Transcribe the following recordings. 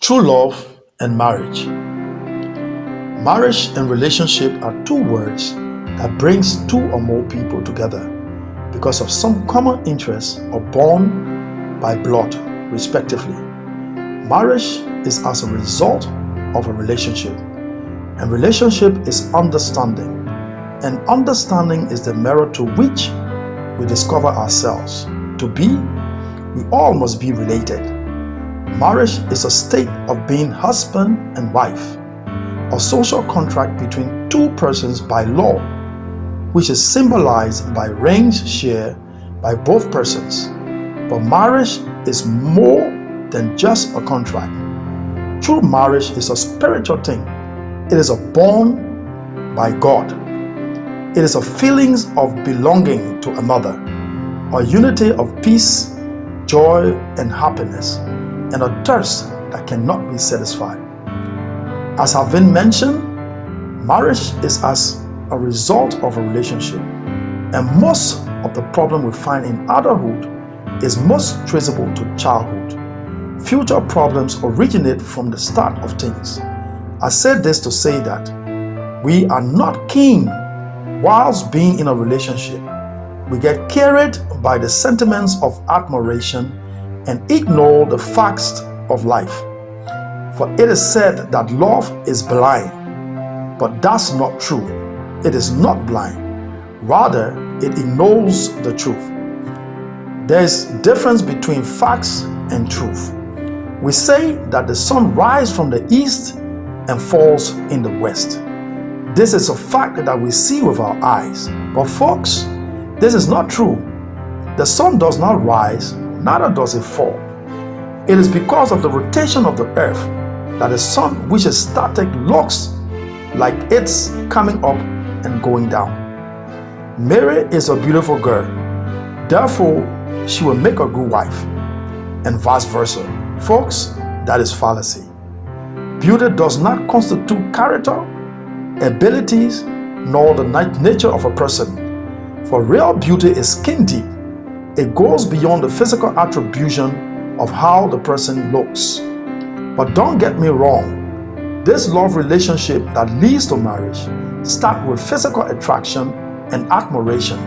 True love and marriage. Marriage and relationship are two words that brings two or more people together because of some common interest or bond by blood, respectively. Marriage is as a result of a relationship, and relationship is understanding, and understanding is the mirror to which we discover ourselves. To be, we all must be related. Marriage is a state of being husband and wife, a social contract between two persons by law, which is symbolized by rings shared by both persons. But marriage is more than just a contract. True marriage is a spiritual thing. It is a bond by God. It is a feeling of belonging to another, a unity of peace, joy, and happiness, and a thirst that cannot be satisfied. As have been mentioned, marriage is as a result of a relationship, and most of the problem we find in adulthood is most traceable to childhood. Future problems originate from the start of things. I said this to say that we are not keen whilst being in a relationship. We get carried by the sentiments of admiration and ignore the facts of life. For it is said that love is blind, but that's not true. It is not blind. Rather, it ignores the truth. There is a difference between facts and truth. We say that the sun rises from the east and falls in the west. This is a fact that we see with our eyes. But folks, this is not true. The sun does not rise, neither does it fall. It is because of the rotation of the earth that the sun, which is static, looks like it's coming up and going down. Mary is a beautiful girl, therefore she will make a good wife, and vice versa. Folks, that is fallacy. Beauty does not constitute character, abilities, nor the nature of a person. For real beauty is skin deep. It goes beyond the physical attribution of how the person looks. But don't get me wrong, this love relationship that leads to marriage starts with physical attraction and admiration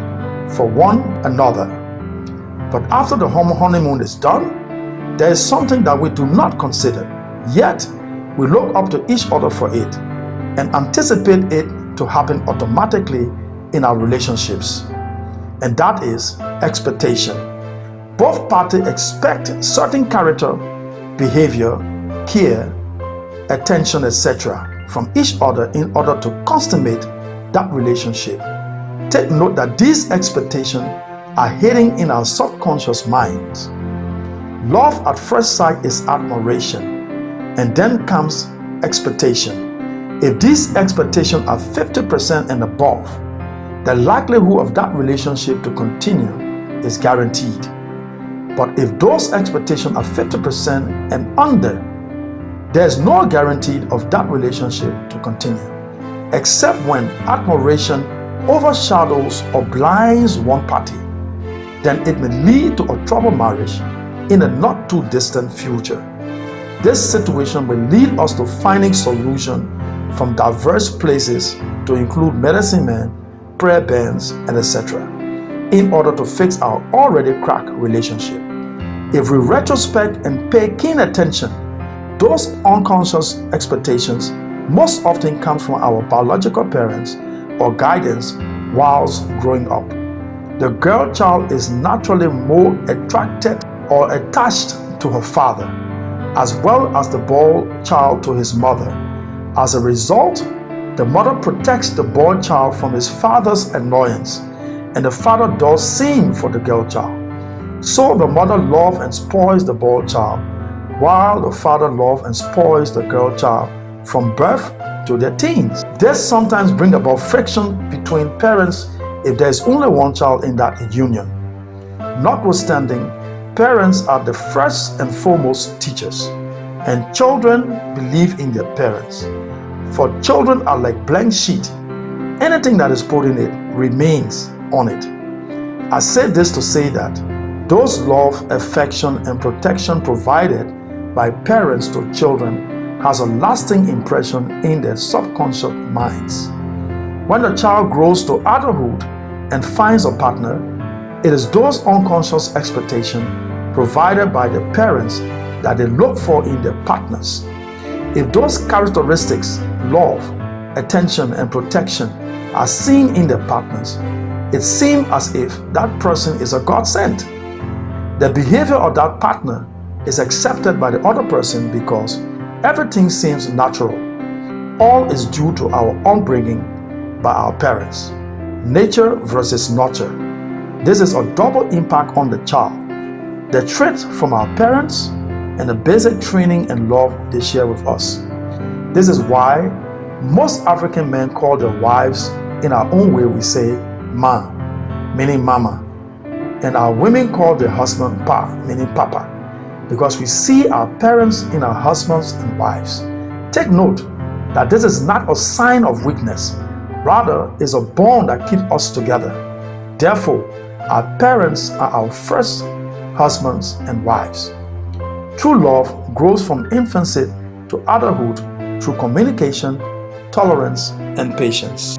for one another. But after the honeymoon is done, there is something that we do not consider, yet we look up to each other for it and anticipate it to happen automatically in our relationships. And that is expectation. Both parties expect certain character, behavior, care, attention, etc. from each other in order to consummate that relationship. Take note that these expectations are hidden in our subconscious minds. Love at first sight is admiration, and then comes expectation. If these expectations are 50% and above, the likelihood of that relationship to continue is guaranteed. But if those expectations are 50% and under, there is no guarantee of that relationship to continue, except when admiration overshadows or blinds one party. Then it may lead to a troubled marriage in a not too distant future. This situation will lead us to finding solutions from diverse places, to include medicine men, prayer bands, and etc., in order to fix our already cracked relationship. If we retrospect and pay keen attention, those unconscious expectations most often come from our biological parents or guidance whilst growing up. The girl child is naturally more attracted or attached to her father, as well as the boy child to his mother. As a result, the mother protects the boy child from his father's annoyance, and the father does same for the girl child. So the mother loves and spoils the boy child, while the father loves and spoils the girl child from birth to their teens. This sometimes brings about friction between parents if there is only one child in that union. Notwithstanding, parents are the first and foremost teachers, and children believe in their parents. For children are like blank sheet. Anything that is put in it remains on it. I said this to say that those love, affection, and protection provided by parents to children has a lasting impression in their subconscious minds. When the child grows to adulthood and finds a partner, it is those unconscious expectations provided by the parents that they look for in their partners. If those characteristics, love, attention, and protection, are seen in their partners, it seems as if that person is a godsend. The behavior of that partner is accepted by the other person because everything seems natural. All is due to our upbringing by our parents. Nature versus nurture. This is a double impact on the child. The traits from our parents and the basic training and love they share with us. This is why most African men call their wives, in our own way we say ma, meaning mama, and our women call their husband pa, meaning papa, because we see our parents in our husbands and wives. Take note that this is not a sign of weakness, rather is a bond that keeps us together. Therefore, our parents are our first husbands and wives. True love grows from infancy to adulthood through communication, tolerance, and patience.